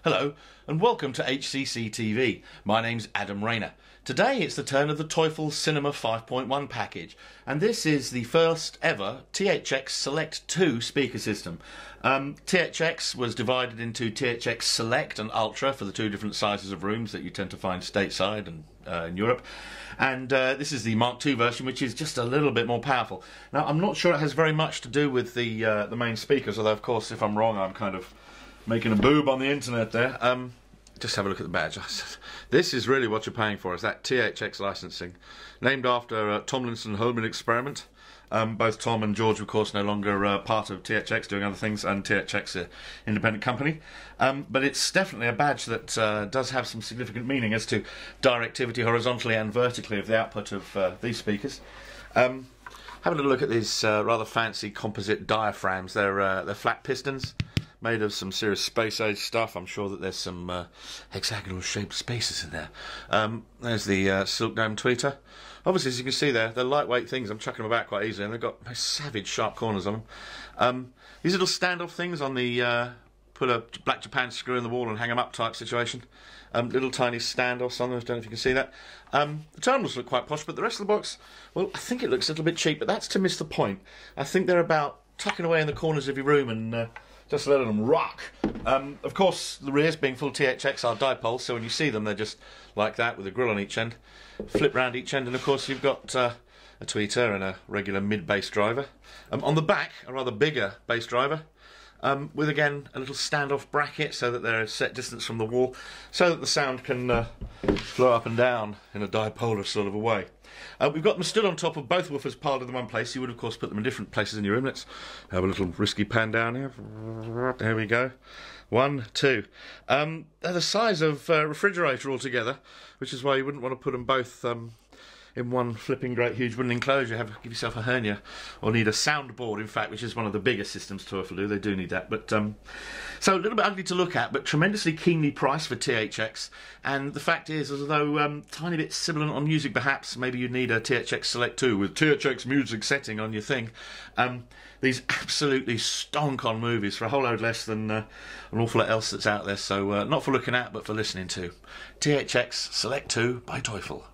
Hello and welcome to HCC TV. My name's Adam Rayner. Today it's the turn of the Teufel Cinema 5.1 package, and this is the first ever THX Select2 speaker system. THX was divided into THX Select and Ultra for the two different sizes of rooms that you tend to find stateside and in Europe. And this is the Mark II version, which is just a little bit more powerful. Now, I'm not sure it has very much to do with the main speakers, although of course if I'm wrong I'm kind of making a boob on the internet there. Just have a look at the badge. This is really what you're paying for, is that THX licensing. Named after Tomlinson Holman experiment. Both Tom and George, of course, no longer part of THX, doing other things, and THX, an independent company. But it's definitely a badge that does have some significant meaning as to directivity horizontally and vertically of the output of these speakers. Having a look at these rather fancy composite diaphragms. They're flat pistons, made of some serious space age stuff. I'm sure that there's some hexagonal shaped spaces in there. There's the silk dome tweeter. Obviously, as you can see there, they're lightweight things. I'm chucking them about quite easily, and they've got savage sharp corners on them. These little standoff things on the put a black Japan screw in the wall and hang them up type situation. Little tiny standoffs on them. I don't know if you can see that. The terminals look quite posh, but the rest of the box, well, I think it looks a little bit cheap, but that's to miss the point. I think they're about tucking away in the corners of your room and just letting them rock. Of course, the rears being full THX are dipoles, so when you see them, they're just like that with a grill on each end. Flip round each end, and of course you've got a tweeter and a regular mid-bass driver. On the back, a rather bigger bass driver, with again a little standoff bracket so that they're a set distance from the wall, so that the sound can flow up and down in a dipolar sort of a way. We've got them stood on top of both woofers piled in one place. You would of course put them in different places in your room. Let's have a little risky pan down here. There we go. 1, 2. They're the size of a refrigerator altogether, which is why you wouldn't want to put them both in one flipping great huge wooden enclosure. Give yourself a hernia, or need a soundboard, in fact, which is one of the bigger systems Teufel do. They do need that. But so a little bit ugly to look at, but tremendously keenly priced for THX. And the fact is, although tiny bit sibilant on music perhaps, maybe you'd need a THX Select2 with THX music setting on your thing. These absolutely stonk on movies for a whole load less than an awful lot else that's out there. So not for looking at, but for listening to. THX Select2 by Teufel.